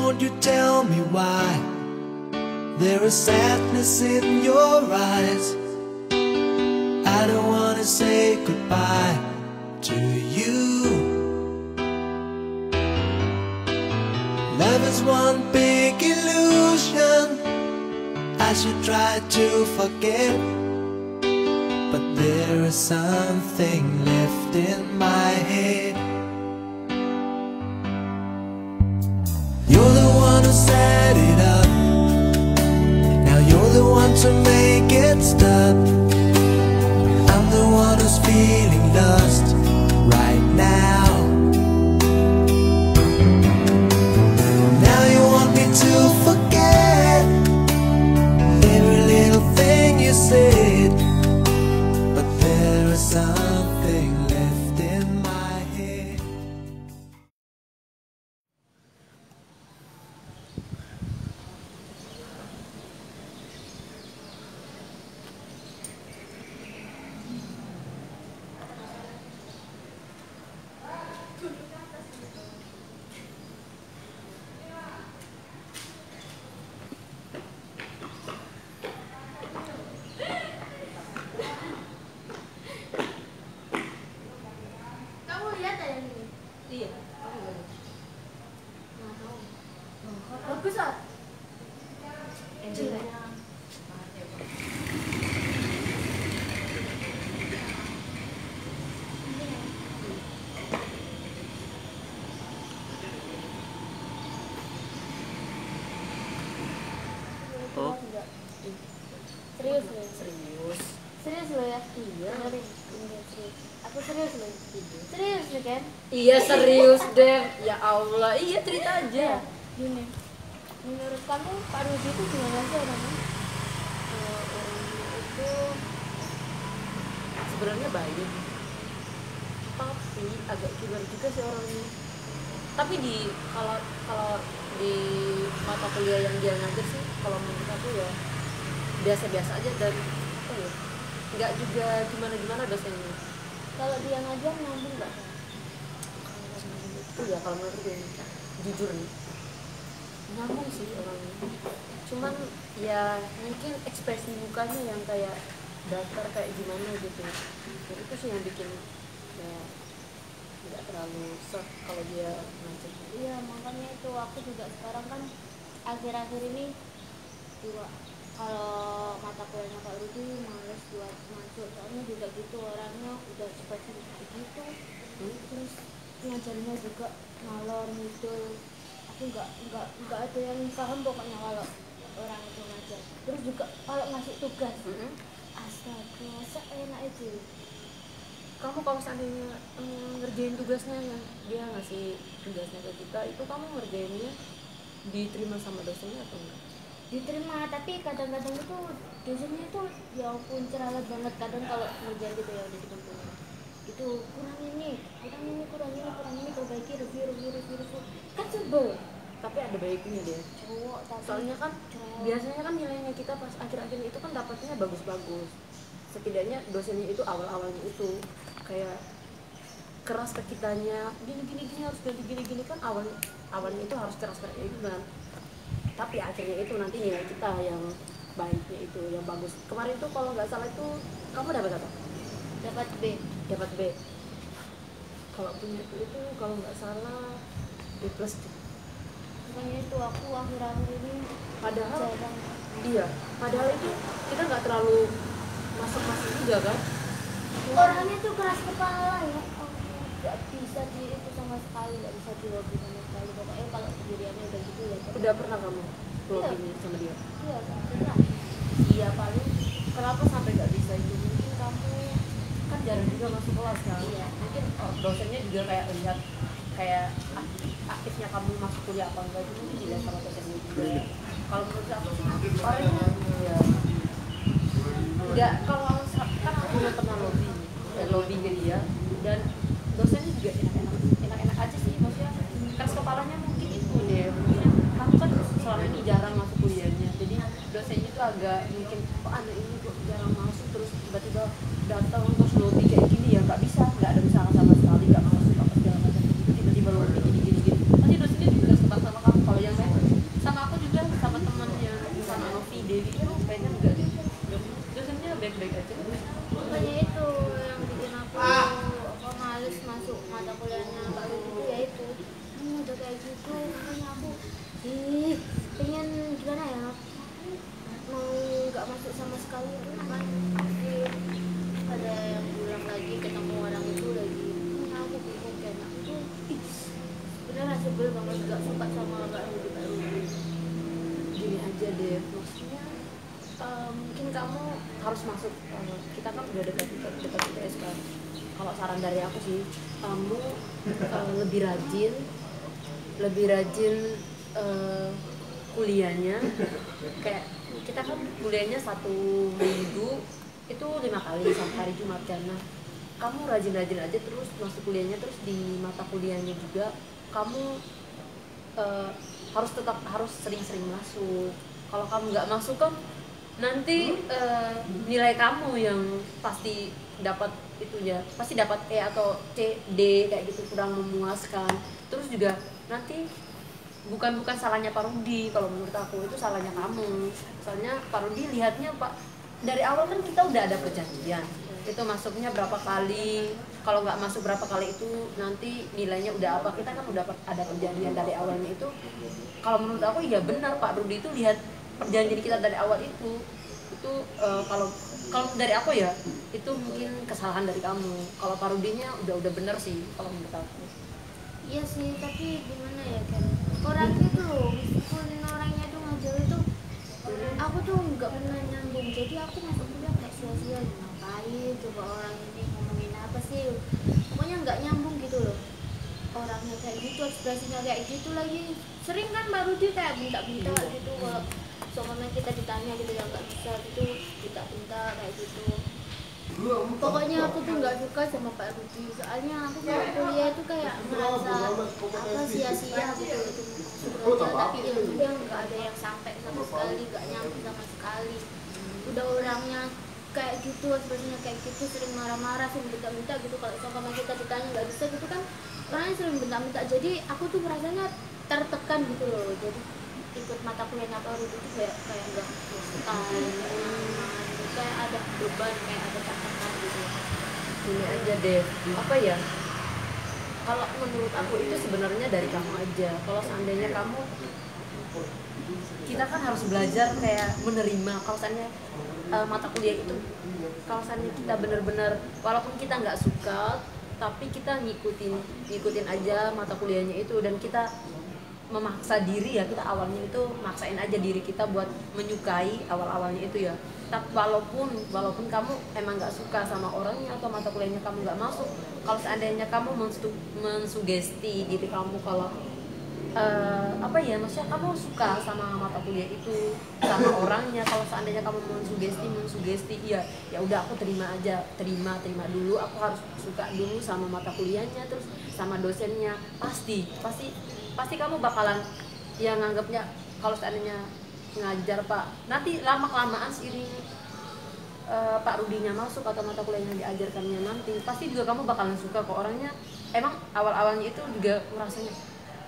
won't you tell me why there is sadness in your eyes? I don't wanna say goodbye to you. Love is one big illusion I should try to forget, but there is something left in my head. You're the one who set it up, now you're the one to make it stop. I'm the one who's feeling lost right now. Now you want me to forget every little thing you said, but there is something left in my head. Bagus ah. Oh. Serius loh. Serius? Serius loh ya? Iya. Dengerin. Iya, serius. Aku serius loh. Serius nih kan? Iya serius deh. Ya Allah, iya cerita aja. Gini, menurut kamu Pak Rudi itu gimana sih orangnya? Orangnya itu sebenarnya baik, tapi agak killer juga sih orangnya. Tapi kalau di mata kuliah yang dia ngajar sih, kalau menurut aku ya biasa-biasa aja dan nggak juga gimana-gimana dosennya. Kalau dia ngajar nyambung nggak? Itu ya kalau menurut gue jujur nih nyambung sih orangnya, cuman ya mungkin ekspresi mukanya yang kayak datar kayak gimana gitu. Dan itu sih yang bikin ya tidak terlalu shock kalau dia ngajar. Iya, makanya itu aku juga sekarang kan akhir-akhir ini juga kalau mata kuliahnya Pak Rudi males buat masuk, soalnya juga gitu orangnya udah seperti begitu. Terus ngajarnya juga ngalor ngidul, aku nggak ada yang paham pokoknya kalau orang itu ngajar. Terus juga kalau ngasih tugas, astaga seenak itu. Kamu kalau seandainya ngerjain tugasnya yang dia ngasih tugasnya ke kita, itu kamu ngerjainnya diterima sama dosennya atau enggak? Diterima, tapi kadang-kadang itu dosennya itu ya ampun cerewet banget. Kadang kalau ngerjain gitu ya udah dikumpulin itu kurang ini, perbaiki, review kan sebel. Tapi ada baiknya dia. Cowok tapi Soalnya kan cerewet. biasanya kan nilainya kita pas akhir-akhir itu kan dapatnya bagus-bagus. Setidaknya dosennya itu awal-awalnya itu kayak keras ke kitanya, gini harus ganti gini kan awalnya itu harus keras kayak itu kan. Tapi akhirnya itu nanti nilai kita yang baiknya itu yang bagus. Kemarin tuh kalau nggak salah itu kamu dapat apa? Dapat B. Dapat B. Kalau punya itu kalau nggak salah B plus. Makanya itu aku akhir-akhir ini Padahal jarang. iya, padahal itu kita nggak terlalu masuk juga kan. Orangnya tuh keras kepala ya, nggak bisa di itu sama sekali, nggak bisa di lobby sama sekali. Pokoknya kalau pendiriannya udah gitu ya. Udah pernah kamu lobbying sama dia? Iya, pernah. Iya, paling kenapa sampai nggak bisa itu? Mungkin kamu kan jarang juga masuk kelas kan. Iya. Mungkin dosennya juga kayak lihat kayak aktifnya kamu masuk kuliah apa enggak itu mungkin dilihat sama dosennya juga. Kalau menurut aku sih orangnya ya enggak, kalau kan aku udah pernah lobby ke dia dan dosennya juga enak-enak aja sih, maksudnya keras kepalanya mungkin itu deh, mungkin kamu kan selama ini jarang masuk kuliahnya, jadi dosennya tuh agak mungkin kok anak ini kok jarang masuk terus tiba-tiba datang terus lobby kayak gini ya nggak bisa, nggak ada usaha sama sekali, nggak masuk apa segala macam gitu, tiba-tiba lobby gini pasti dosennya juga keras kepala sama kamu. Kalau yang lain kali kan pasti ada yang bilang lagi ketemu orang itu lagi aku bingung kayak aku tuh sebenarnya sebel banget gak suka sama Kak Rudi. Gini aja deh, maksudnya mungkin kamu harus masuk, kita kan udah dekat UTS kan. Kalau saran dari aku sih, kamu lebih rajin kuliahnya. Kayak kita kan kuliahnya 1 minggu itu 5 kali sampai hari Jumat kan. Nah, kamu rajin-rajin aja terus masuk kuliahnya, terus di mata kuliahnya juga kamu harus sering-sering masuk. Kalau kamu nggak masuk kan nanti nilai kamu yang pasti dapat itunya, pasti dapat E atau C, D kayak gitu, kurang memuaskan. Terus juga nanti bukan salahnya Pak Rudi, kalau menurut aku itu salahnya kamu. Soalnya Pak Rudi lihatnya Pak dari awal kan kita udah ada perjanjian, itu masuknya berapa kali, kalau nggak masuk berapa kali itu nanti nilainya udah apa, kita kan udah ada perjanjian dari awalnya itu. Kalau menurut aku ya benar, Pak Rudi itu lihat perjanjian kita dari awal itu kalau dari aku ya itu mungkin kesalahan dari kamu. Kalau Pak Rudinya udah benar sih kalau menurut aku. Iya sih, tapi gimana ya kan orangnya tuh meskipun orangnya tuh ngajar itu aku tuh nggak pernah nyambung, jadi aku masuk kuliah kayak sia-sia, ngapain coba orang ini ngomongin apa sih, pokoknya nggak nyambung gitu loh. Orangnya kayak gitu, ekspresinya kayak gitu lagi. Sering kan Mbak Rudi kayak minta-minta gitu, kalau soalnya kita ditanya gitu yang nggak bisa gitu minta-minta kayak gitu. Pokoknya aku tuh nggak suka sama Pak Rudi, soalnya aku kalau kuliah itu kayak merasa apa sia-sia gitu aja, tapi ilmunya nggak ada yang sampai sama sekali, nggak nyampe sama sekali. Udah orangnya kayak gitu, sebenarnya kayak gitu, sering marah-marah, sering minta-minta gitu. Kalau sama kita ditanya nggak bisa gitu kan orangnya sering minta-minta, jadi aku tuh merasanya tertekan gitu loh. Jadi ikut mata kuliahnya Pak Rudi itu kayak nggak kayak ada beban, kayak ada catatan gitu. Ini aja deh, apa ya, kalau menurut aku itu sebenarnya dari kamu aja. Kalau seandainya kamu, kita kan harus belajar kayak menerima. Kalau seandainya mata kuliah itu, kalau seandainya kita benar-benar walaupun kita nggak suka, tapi kita ngikutin aja mata kuliahnya itu, dan kita memaksa diri ya, kita awalnya itu maksain aja diri kita buat menyukai awal-awalnya itu ya. Tapi walaupun kamu emang nggak suka sama orangnya atau mata kuliahnya kamu nggak masuk, kalau seandainya kamu mensugesti diri kamu kalau apa ya, maksudnya kamu suka sama mata kuliah itu, sama orangnya, kalau seandainya kamu mensugesti ya udah aku terima aja, terima dulu, aku harus suka dulu sama mata kuliahnya, terus sama dosennya, pasti kamu bakalan yang nganggapnya kalau seandainya ngajar Pak, nanti lama-kelamaan seiring Pak Rudinya masuk atau mata kuliahnya diajarkannya nanti, pasti juga kamu bakalan suka ke orangnya. Emang awal-awalnya itu juga merasanya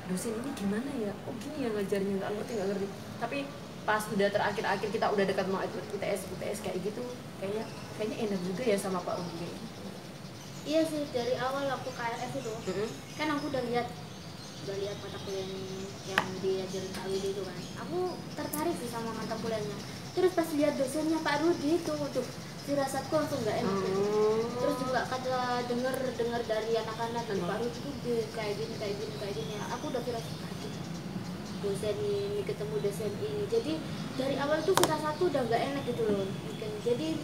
dosen ini gimana ya, oh gini ya ngajarnya, nggak ngerti, tapi pas udah terakhir kita udah dekat mau UTS kayak gitu, kayaknya enak juga ya sama Pak Rudi. Iya sih, dari awal aku KRF itu kan aku udah lihat mata kuliah yang diajarin Kak Widi itu kan, aku tertarik sih sama mata kuliahnya. Terus pas lihat dosennya Pak Rudi itu tuh firasatku langsung nggak enak. Terus juga kata dengar dari anak-anak dari Pak Rudi itu kayak gini ya, aku udah firasat dosen ini ketemu dosen ini, jadi dari awal tuh firasatku udah nggak enak gitu loh. Jadi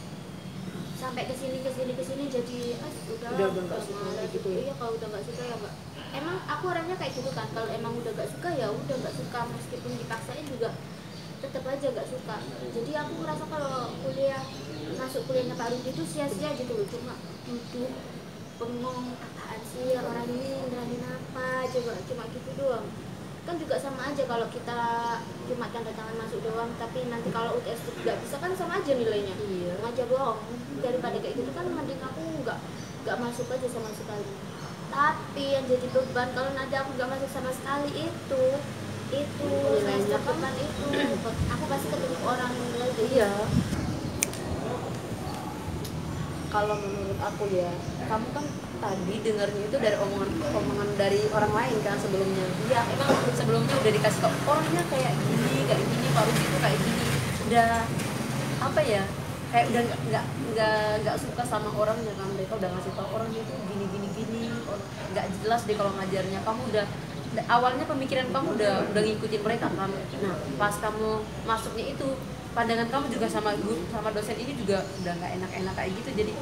sampai kesini jadi udah nggak suka gitu ya. Iya, kalau udah nggak suka ya nggak. Emang aku orangnya kayak gitu kan, kalau emang udah nggak suka ya udah nggak suka, meskipun dipaksain juga tetap aja nggak suka. Jadi aku merasa kalau masuk kuliahnya Pak Rudi itu sia-sia gitu loh, cuma duduk bengong, apaan sih orang ini nerangin apa, cuma gitu doang. Kan juga sama aja kalau kita cuma tanda tangan masuk doang, tapi nanti kalau UTS nggak bisa kan sama aja nilainya. Iya, aja bohong. Daripada kayak gitu kan mending aku nggak masuk aja sama sekali. Tapi yang jadi beban kalau nanti aku nggak masuk sama sekali itu semester depan itu aku pasti ketemu orang lagi. Iya, kalau menurut aku ya, kamu kan tadi dengarnya itu dari omongan dari orang lain kan sebelumnya. Iya, emang sebelumnya udah dikasih tau orangnya kayak gini Pak Rudi itu kayak gini, udah apa ya, kayak udah nggak suka sama orangnya kan, mereka udah ngasih tau orangnya itu gini nggak jelas deh kalau ngajarnya. Kamu udah awalnya pemikiran kamu udah ngikutin mereka kan. Nah pas kamu masuknya itu pandangan kamu juga sama guru sama dosen ini juga udah nggak enak kayak gitu. Jadi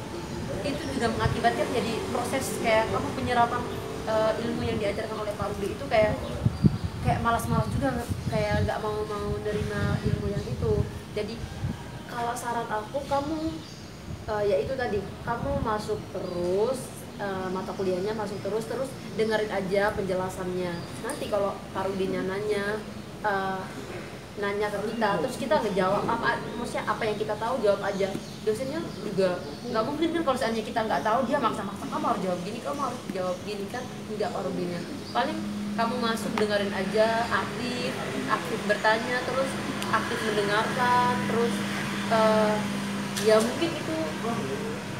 itu juga mengakibatkan jadi proses kayak kamu penyerapan ilmu yang diajarkan oleh Pak Rudi itu kayak malas-malas juga, kayak nggak mau nerima ilmu yang itu. Jadi kalau saran aku, kamu ya itu tadi, kamu masuk terus mata kuliahnya, masuk terus dengerin aja penjelasannya. Nanti kalau Pak Rudinya nanya ke kita, terus kita ngejawab maksudnya apa yang kita tahu jawab aja. Dosennya juga nggak mungkin kan kalau seandainya kita nggak tahu dia maksa-maksa kamu harus jawab gini, kamu harus jawab gini kan, enggak. Pak Rudinya paling kamu masuk dengerin aja, aktif bertanya, terus aktif mendengarkan, terus ya mungkin itu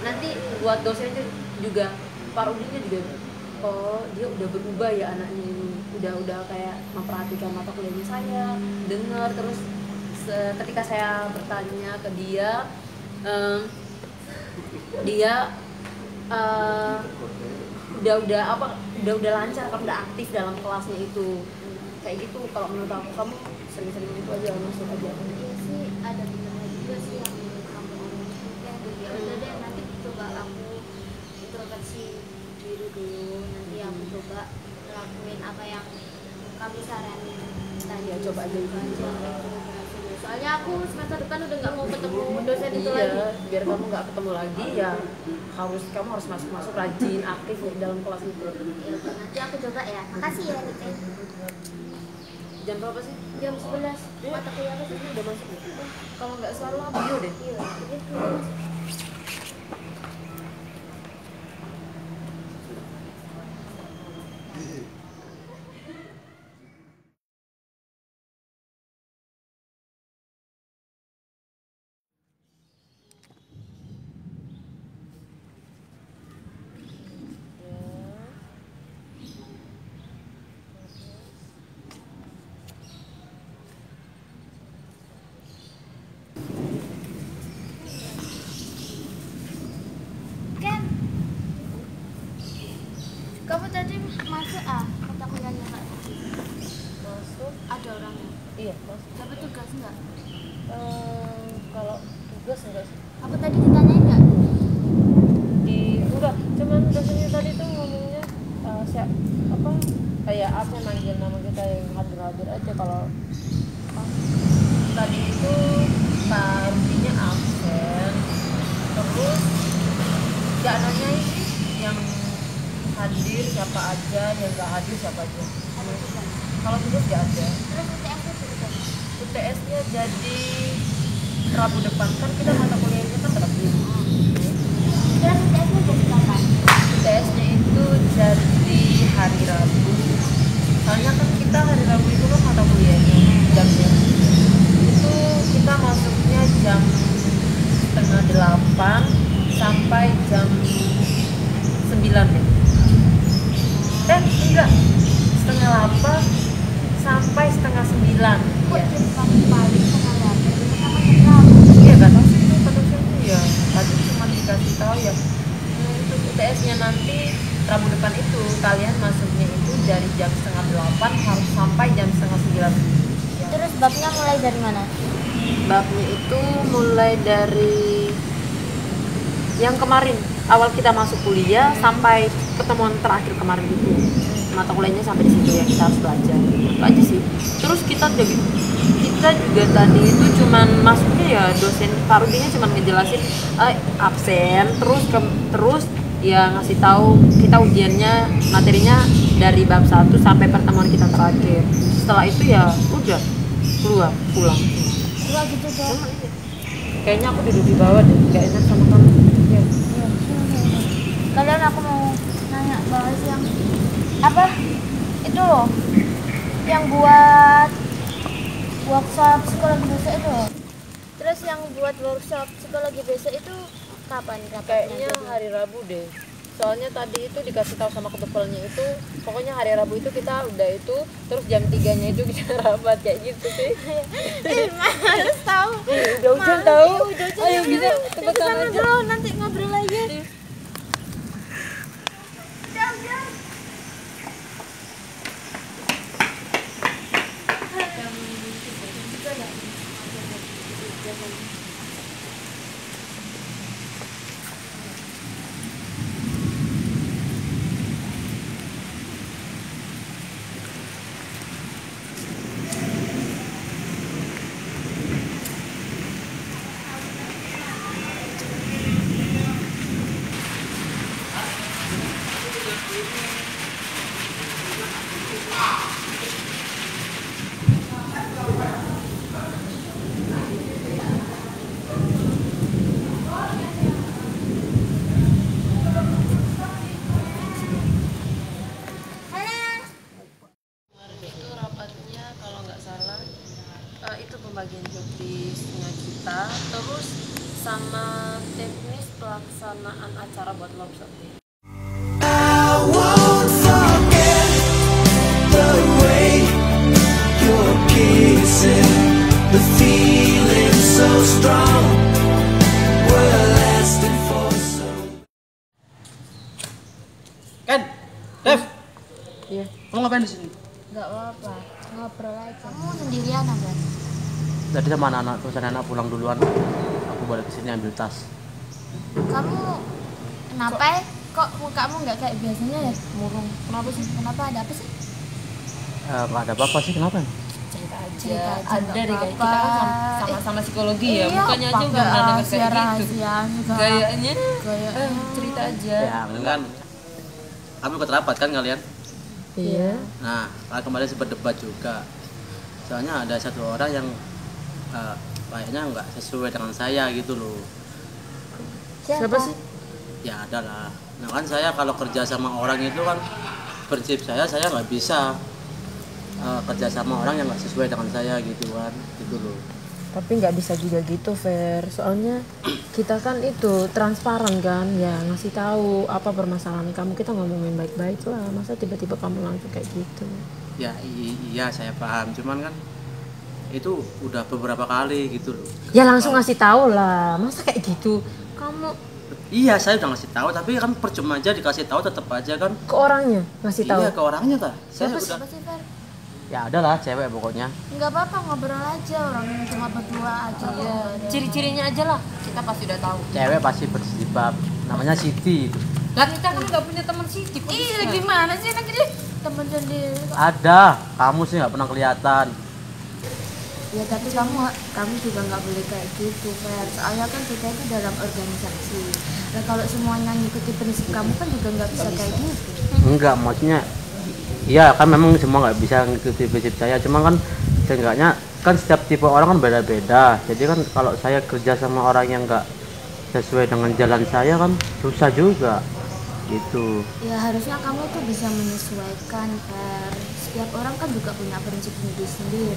nanti buat dosennya juga, Pak Rudinya juga, oh dia udah berubah ya anaknya ini, udah kayak memperhatikan mata kuliahnya saya, dengar. Terus ketika saya bertanya ke dia, dia udah lancar, kamu udah aktif dalam kelasnya itu, kayak gitu. Kalau menurut aku kamu sering-sering itu aja, masuk aja. Iya sih, ada benernya juga sih yang kamu omongin. Ya udah deh, nanti coba aku introspeksi diri dulu, nanti aku coba lakuin apa yang kamu saranin tadi. Ya coba aja itu. Soalnya aku semester depan udah nggak mau ketemu dosen itu lagi. Biar kamu nggak ketemu lagi ya kamu harus masuk rajin, aktif dalam kelas itu. Ya, nanti aku coba ya. Makasih ya Nite. Jam berapa sih? Jam 11. Mata kuliah apa sih? Udah masuk. Kalau nggak selalu bio deh. Iya, itu. Kamu tadi masuk mata kuliahnya Kak? Masuk. Ada orangnya? Iya, masuk. Dapat tugas enggak? Kalau tugas enggak sih? Aku tadi ditanyain enggak? Enggak, cuman dosennya tadi tuh ngomongnya kayak apa manggil nama kita yang hadir aja. Kalau tadi itu Pak Rudinya absen, terus gak nanyain yang hadir siapa aja, yang gak hadir siapa aja. Kalau tugas gak ada. Terus UTS-nya berapa? UTS-nya jadi Rabu depan, kan kita mata kuliahnya kan Rabu. Terus UTS-nya jadi kapan? UTS-nya itu jadi hari Rabu. Soalnya kan kita hari Rabu itu kan mata kuliahnya jamnya. Itu kita masuknya jam 7:30 sampai jam 9 deh. Enggak, 7:30 sampai 8:30. Kok Ya. jam pagi setengah 8? Sama jam berapa? Iya kan pasti itu penulisnya ya. Tadi cuma dikasih tahu ya. Untuk UTS-nya nanti Rabu depan itu kalian masuknya itu dari jam 7:30 harus sampai jam 8:30. Ya. Terus babnya mulai dari mana? Babnya itu mulai dari yang kemarin awal kita masuk kuliah sampai pertemuan terakhir kemarin itu, mata kuliahnya sampai di situ ya, kita harus belajar itu aja sih. Terus kita juga tadi itu cuman masuknya ya dosen Pak Rudinya cuman ngejelasin absen, terus ya ngasih tahu kita ujiannya materinya dari bab 1 sampai pertemuan kita terakhir. Setelah itu ya udah pulang. Dua gitu dong. Kayaknya aku duduk di bawah deh, gak enak sama kamu. Ya. Kalian aku mau nanya bahas yang apa? Itu loh. Yang buat workshop psikologi besok itu loh. Terus yang buat workshop psikologi besok itu kapan? Kayaknya hari Rabu deh. Soalnya tadi itu dikasih tahu sama ketupelnya itu, pokoknya hari Rabu itu kita udah itu, terus jam 3-nya itu kita rapat kayak gitu sih. Harus tahu. Udah hujan tahu. Ayo kita kita cepetan aja. dulu, nanti ngobrol lagi. Itu rapatnya kalau nggak salah itu pembagian job desk-nya kita, terus sama teknis pelaksanaan acara buat lobster day. I won't forget the way you're kissing, the feeling so strong, we're lasting for so. Kan, Dev, Iya. kamu ngapain di sini? Nggak apa-apa, ngobrol aja. Kamu sendirian apa? Tadi sama anak-anak, terus anak pulang duluan. Aku balik ke sini ambil tas. Kamu kenapa? Kok mukamu nggak kayak biasanya ya? Murung. Kenapa sih? Kenapa? Ada apa sih? Nggak ada apa-apa sih, kenapa? Cerita aja. Cerita aja, Ada nggak deh kayak apa-apa. kita kan sama-sama psikologi ya, Iya, mukanya aja pakai udah pernah denger kayak gitu. rahasia-rahasiaan juga. Gayanya, Gayanya. cerita aja. Ya, kan. Kami ikut rapat kan kalian? Iya. Nah, kemarin sempat debat juga. Soalnya ada satu orang yang kayaknya nggak sesuai dengan saya gitu loh. Siapa sih? Ya ada lah. Nah kan saya kalau kerja sama orang itu kan prinsip saya nggak bisa kerja sama orang yang nggak sesuai dengan saya gitu kan, gitu loh. Tapi nggak bisa juga gitu, Fer. Soalnya kita kan itu transparan kan, ya ngasih tahu apa permasalahan kamu, kita ngomongin baik-baik lah. Masa tiba-tiba kamu langsung kayak gitu? Ya iya saya paham, cuman kan itu udah beberapa kali gitu loh. Ya langsung ngasih tahu lah. Masa kayak gitu? Kamu Iya saya udah ngasih tahu, tapi kan percuma aja dikasih tahu tetap aja kan. ke orangnya ngasih tahu. Iya ke orangnya kah? Saya Siapa udah. sih, Fer? Ya ada lah cewek pokoknya. Nggak apa-apa, ngobrol aja. Orang cuma berdua aja. Iya. Ciri-cirinya aja lah. Kita pasti udah tahu. Cewek pasti berjilbab, namanya Siti itu. Lah kita kan nggak punya teman Siti. kok Iya, bisa? gimana sih nanti dia temen sendiri kok. Ada, kamu sih nggak pernah kelihatan. Ya tapi kamu juga nggak boleh kayak gitu, Fer. Soalnya kan kita itu dalam organisasi. Nah kalau semuanya ngikuti prinsip kamu kan juga nggak bisa kayak gitu. Enggak, maksudnya iya kan memang semua nggak bisa ngikuti prinsip saya, cuma kan seenggaknya kan setiap tipe orang kan beda-beda. Jadi kan kalau saya kerja sama orang yang nggak sesuai dengan jalan saya kan susah juga gitu. Ya harusnya kamu tuh bisa menyesuaikan, Fer. Setiap orang kan juga punya prinsip sendiri.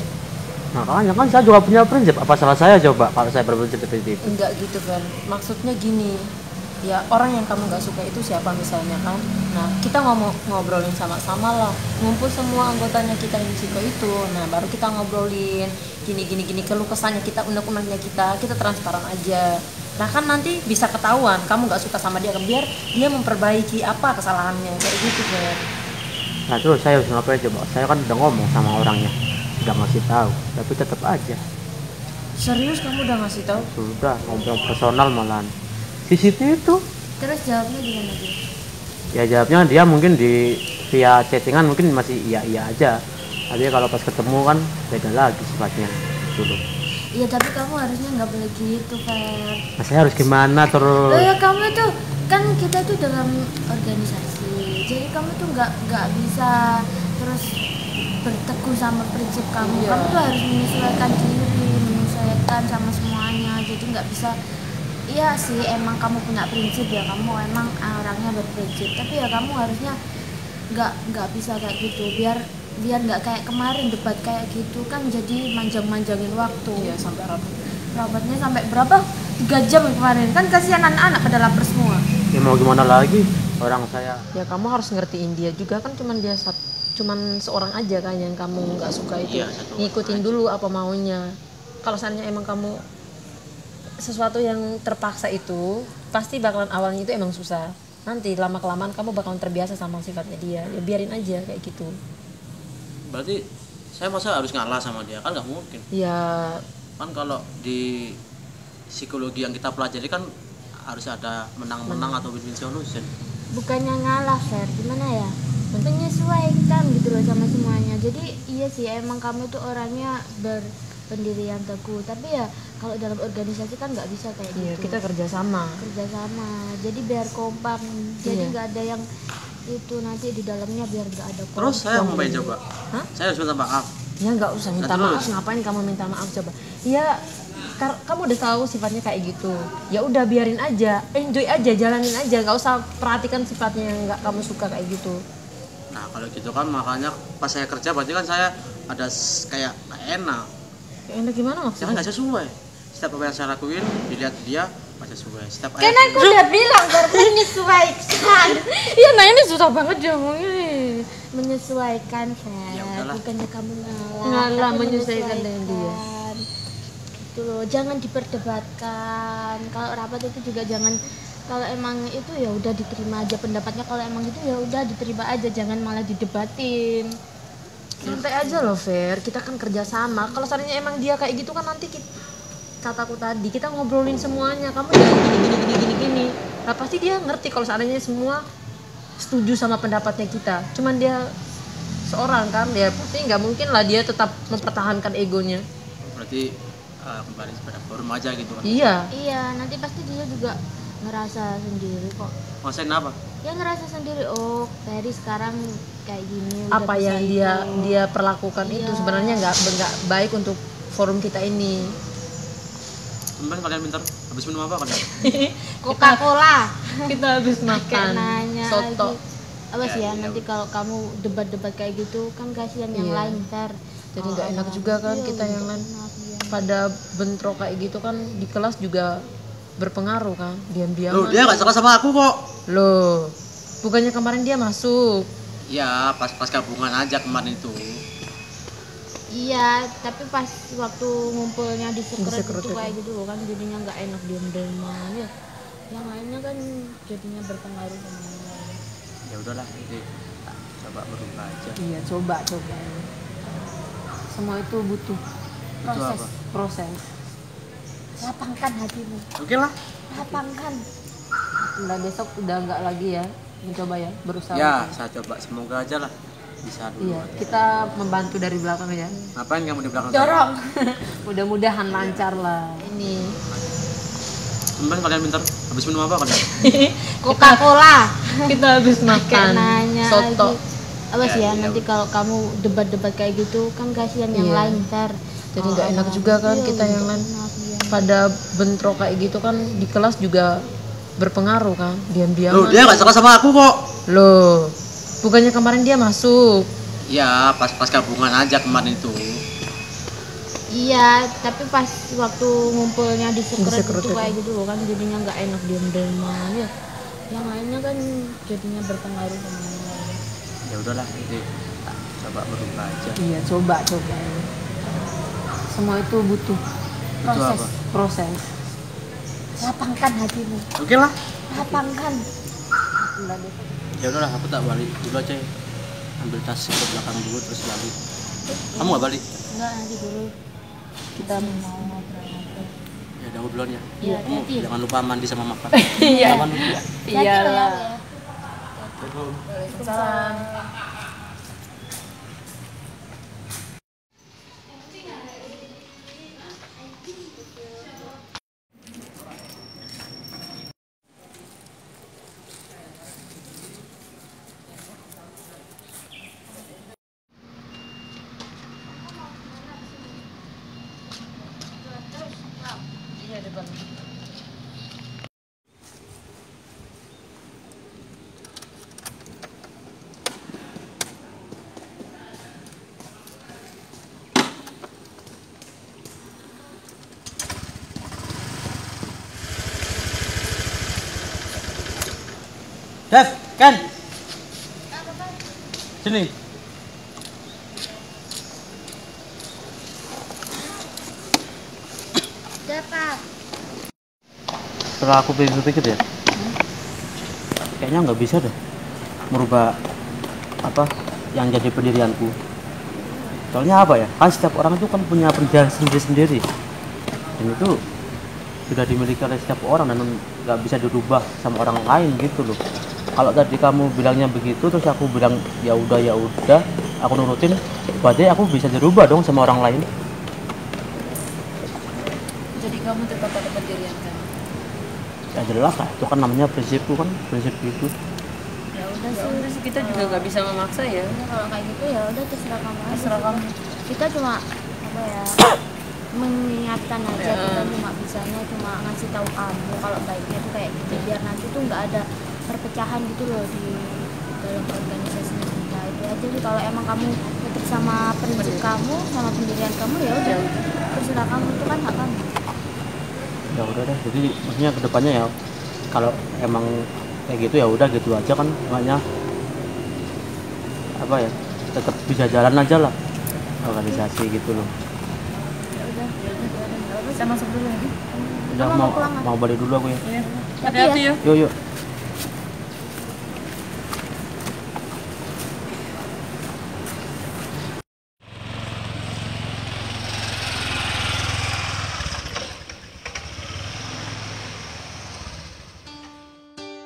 Makanya kan saya juga punya prinsip, apa salah saya coba kalau saya berprinsip seperti itu? Enggak gitu kan, maksudnya gini, ya orang yang kamu nggak suka itu siapa misalnya kan. Nah kita ngobrolin sama-sama lah, ngumpul semua anggotanya kita yang suka itu. Nah baru kita ngobrolin gini keluh kesahnya kita, unek-uneknya kita transparan aja. Nah kan nanti bisa ketahuan kamu nggak suka sama dia, biar dia memperbaiki apa kesalahannya kayak gitu kan. Nah terus saya harus ngapain coba? Saya kan udah ngomong sama orangnya, udah ngasih tahu, tapi tetap aja. Serius kamu udah ngasih tahu? Sudah ngomong personal malahan. Di situ itu Terus jawabnya gimana dia? ya jawabnya dia mungkin di via chattingan mungkin masih iya aja, tapi kalau pas ketemu kan beda lagi sifatnya dulu. Iya tapi kamu harusnya nggak boleh gitu, Fer. Nah, saya harus gimana terus? Oh ya kamu tuh kan kita tuh dalam organisasi, jadi kamu tuh nggak bisa terus berteguh sama prinsip kamu. Iya. Kamu tuh harus menyesuaikan diri, menyesuaikan sama semuanya. Jadi nggak bisa. Iya sih emang kamu punya prinsip ya, kamu emang orangnya berprinsip. Tapi ya kamu harusnya nggak bisa kayak gitu. Biar nggak kayak kemarin debat kayak gitu kan, jadi manjang-manjangin waktu. Iya sampai Rabatnya sampai berapa? 3 jam kemarin kan, kasihan anak-anak pada lapar semua. Ya mau gimana lagi? orang saya. Ya kamu harus ngertiin dia juga kan, cuman seorang aja kan yang kamu nggak suka itu. Iya, satu Ngikutin orang dulu apa maunya. Kalau seandainya emang kamu sesuatu yang terpaksa itu pasti bakalan awalnya itu emang susah. Nanti lama kelamaan kamu bakalan terbiasa sama sifatnya dia. Ya biarin aja kayak gitu. Berarti saya masa harus ngalah sama dia, kan nggak mungkin. Ya Kan kalau di psikologi yang kita pelajari kan harus ada menang-menang atau win-win solution. Bukannya ngalah, Fer, gimana ya, menyesuaikan gitu loh sama semuanya. Jadi iya sih, emang kamu tuh orangnya berpendirian teguh, tapi ya kalau dalam organisasi kan nggak bisa kayak iya, gitu. kita kerjasama. Jadi biar kompak, jadi Iya. nggak ada yang itu nanti di dalamnya, biar nggak ada konflik. Terus saya mau ngapain coba? Hah? Saya harus minta maaf. Ya nggak usah minta Nah, maaf. terus? Ngapain kamu minta maaf coba? Ya kamu udah tahu sifatnya kayak gitu. Ya udah biarin aja, enjoy aja, jalanin aja. Nggak usah perhatikan sifatnya yang nggak kamu suka kayak gitu. Nah kalau gitu kan makanya pas saya kerja berarti kan saya ada kayak nggak enak. Ya enak gimana Jangan maksudnya? nggak sesuai. Setiap apa yang saya lakuin dilihat dia nggak sesuai. Setiap Kan aku udah bilang menyesuaikan. Iya, nah ini susah banget ngomongnya. Menyesuaikan, Fer. Ya udahlah. Bukannya kamu Ngalah, tapi menyesuaikan dengan dia. Gitu loh, jangan diperdebatkan. Kalau rapat itu juga jangan, kalau emang itu ya udah diterima aja pendapatnya, kalau emang itu ya udah diterima aja, jangan malah didebatin. Santai aja loh, Fer. Kita kan kerjasama. Kalau seandainya emang dia kayak gitu kan nanti kataku tadi kita ngobrolin semuanya. Kamu jangan gini. Nah, pasti dia ngerti kalau seandainya semua setuju sama pendapatnya kita. Cuman dia seorang kan, dia pasti nggak mungkin lah dia tetap mempertahankan egonya. berarti kembali pada forum aja gitu kan. Iya, nanti pasti dia juga ngerasa sendiri kok. Masain apa? Ya ngerasa sendiri, oh Ferry sekarang kayak gini. udah Apa bisa yang itu. dia perlakukan itu Iya. sebenarnya nggak baik untuk forum kita ini. Kemarin kalian pintar habis minum apa kan? Coca-Cola. Kita habis Kayak makan nanya soto. lagi. Apa sih ya, nanti kalau kamu debat-debat kayak gitu kan kasihan yang Iya. lain, Fer. Jadi nggak enak juga kan Iya, kita yang lain enak, iya. pada bentrok kayak gitu kan di kelas juga berpengaruh kan, diam-diam. Loh dia nggak suka sama aku kok. Loh, bukannya kemarin dia masuk? Ya pas gabungan aja kemarin itu. Iya, tapi pas waktu ngumpulnya di sekret sekret itu itu. kayak gitu kan jadinya nggak enak, diam-diam ya. Yang lainnya kan jadinya berpengaruh sama yang lain. Ya udahlah, jadi coba berubah aja. Iya, coba. Semua itu butuh proses. apa? Proses. Lapangkan hatimu, Oke lah. lapangkan. Udah besok udah nggak lagi ya, mencoba ya, berusaha. Ya saya coba, semoga aja lah bisa dulu. Iya, kita membantu dari belakang ya. Ngapain kamu di belakang saya? Dorong. Mudah-mudahan lancar lah. Ini Kemarin kalian pintar habis minum apa kan? Coca-Cola. kita habis Kayak makan nanya soto. lagi. Apa sih ya, iya. nanti kalau kamu debat-debat kayak gitu kan kasihan yang Iya. lain, Fer. Jadi nggak enak juga kan Iya, kita yang nggak lain enak, iya. pada bentrok kayak gitu kan di kelas juga berpengaruh kan, diam-diam. Loh dia nggak suka sama aku kok. Loh, bukannya kemarin dia masuk? Ya pas gabungan aja kemarin itu. Iya, tapi pas waktu ngumpulnya di sekret sekret itu itu. kayak gitu kan jadinya nggak enak, diam-diam ya. Yang lainnya kan jadinya berpengaruh sama yang lain. Ya udahlah, jadi coba berubah aja. Iya, coba. Semua itu butuh proses. apa? Proses. Lapangkan hatimu, Oke lah. lapangkan. Ya udahlah, aku tak balik dulu aja. Ya. Ambil tas ke belakang dulu terus balik. Kamu nggak balik? Enggak, nanti dulu kita mau ngobrol-ngobrol. Ya udah aku duluan ya. Iya, Kamu hati-hati. jangan lupa mandi sama makan. Iya. Aman dulu ya. Iyalah. Salam. Iya, depan. Dev, Ken. Sini. Dapat. Setelah aku pikir-pikir ya, kayaknya nggak bisa deh merubah apa yang jadi pendirianku. Soalnya apa ya? Kan setiap orang itu kan punya pendirian sendiri-sendiri, dan itu sudah dimiliki oleh setiap orang dan nggak bisa dirubah sama orang lain gitu loh. Kalau tadi kamu bilangnya begitu, terus aku bilang ya udah, aku nurutin, berarti aku bisa dirubah dong sama orang lain. Jadi kamu tetap pada pendirian kan? Ya jelas lah, itu kan namanya prinsipku kan, prinsip itu. Ya udah Ya sih. udah sih, kita juga nggak bisa memaksa ya. Ya, kalau kayak gitu ya udah terserah kamu aja. Terserah kamu. Kita cuma apa ya? Mengingatkan aja, Ya. kita cuma bisanya cuma ngasih tahu kamu kalau baiknya tuh kayak gitu, biar nanti tuh nggak ada perpecahan gitu loh di dalam organisasi kita. Itu aja sih, kalau emang kamu tetap sama prinsip kamu, sama pendirian kamu ya udah terserah kamu, itu kan hak kamu. Ya udah deh, jadi maksudnya kedepannya ya kalau emang kayak gitu ya udah gitu aja kan, makanya apa ya, tetap bisa jalan aja lah organisasi gitu loh. Ya udah Kita masuk dulu ya. Udah Kamu mau mau pulang, kan? mau balik dulu aku ya. Iya. Tapi Hati-hati ya. ya. Yuk yuk.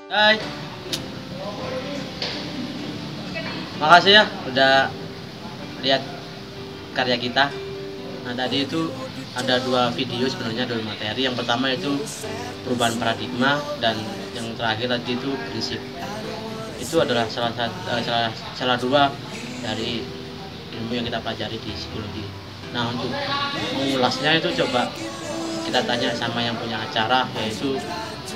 Hai. Makasih ya udah lihat karya kita. Nah tadi itu ada 2 video sebenarnya, 2 materi. Yang pertama itu perubahan paradigma, dan yang terakhir tadi itu prinsip. Itu adalah salah 2 dari ilmu yang kita pelajari di psikologi. Nah untuk mengulasnya itu coba kita tanya sama yang punya acara, yaitu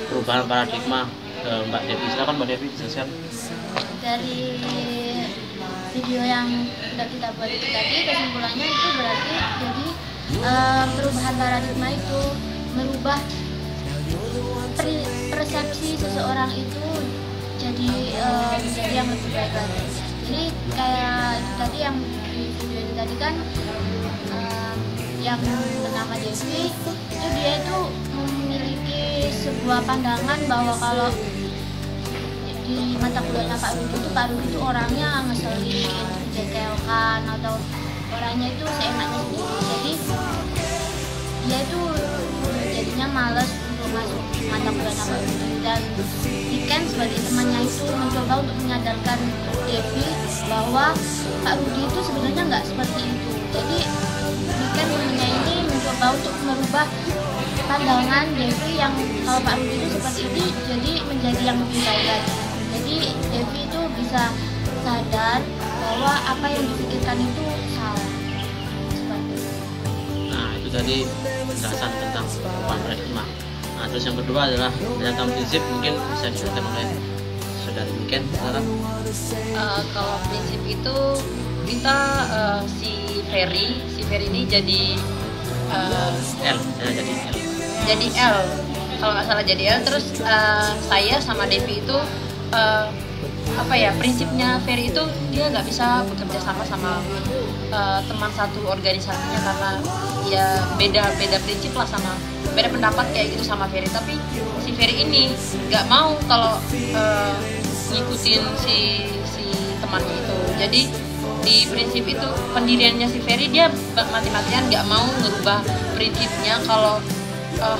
perubahan paradigma, ke Mbak Devi. Silakan Mbak Devi dijelaskan. Dari video yang udah kita buat itu tadi, kesimpulannya itu berarti jadi perubahan paradigma itu merubah persepsi seseorang itu jadi menjadi yang lebih baik lagi. Jadi kayak itu tadi yang di video itu tadi kan yang bernama Devi itu, dia itu memiliki sebuah pandangan bahwa kalau di mata kuliahnya Pak Rudi itu orangnya ngeselin, menjengkelkan, atau orangnya itu seenaknya sendiri. Jadi dia itu jadinya malas untuk masuk mata kuliahnya Pak Rudi, dan Iken sebagai temannya itu mencoba untuk menyadarkan Devi bahwa Pak Rudi itu sebenarnya nggak seperti itu. Jadi Iken temannya ini mencoba untuk merubah pandangan Devi yang kalau Pak Rudi itu seperti ini, jadi menjadi yang lebih baik lagi. Jadi Devi itu bisa sadar bahwa apa yang dipikirkan itu salah. Seperti itu. Nah itu tadi penjelasan tentang perubahan paradigma. Nah terus yang kedua adalah tentang prinsip, mungkin bisa dijelaskan oleh saudari Miken sekarang. Kalau prinsip itu kita si Ferry ini jadi L, jadi L, kalau nggak salah jadi L. Terus saya sama Devi itu apa ya, prinsipnya Ferry itu dia nggak bisa bekerja sama teman satu organisasinya karena ya beda prinsip lah, sama beda pendapat kayak gitu sama Ferry. Tapi si Ferry ini nggak mau kalau ngikutin si temannya itu. Jadi di prinsip itu pendiriannya si Ferry, dia mati-matian nggak mau ngerubah prinsipnya kalau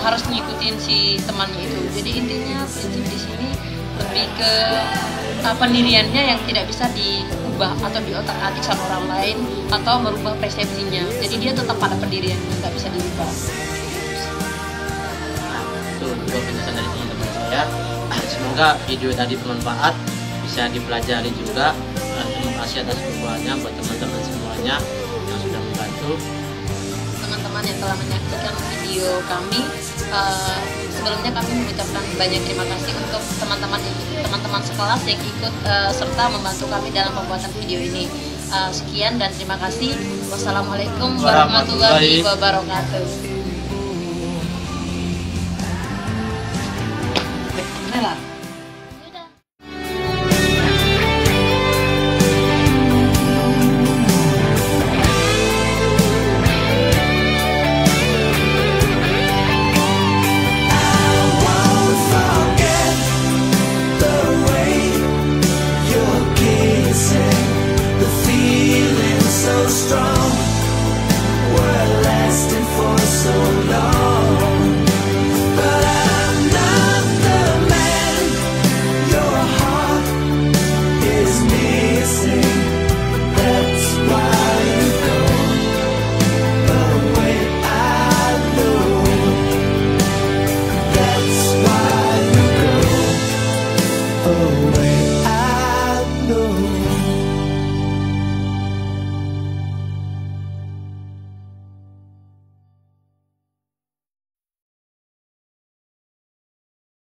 harus ngikutin si temannya itu. Jadi intinya prinsip di sini lebih ke pendiriannya yang tidak bisa diubah atau diotak-atik sama orang lain atau merubah persepsinya. Jadi dia tetap pada pendiriannya, nggak bisa diubah. Nah, itu dua penjelasan dari teman-teman saya. Semoga video tadi bermanfaat, bisa dipelajari juga. Terima kasih atas dukungannya buat teman-teman semuanya yang sudah membantu. Teman-teman yang telah menyaksikan video kami, sebelumnya kami mengucapkan banyak terima kasih untuk teman-teman sekelas yang ikut serta membantu kami dalam pembuatan video ini. Sekian dan terima kasih. Wassalamualaikum warahmatullahi wabarakatuh. Lah.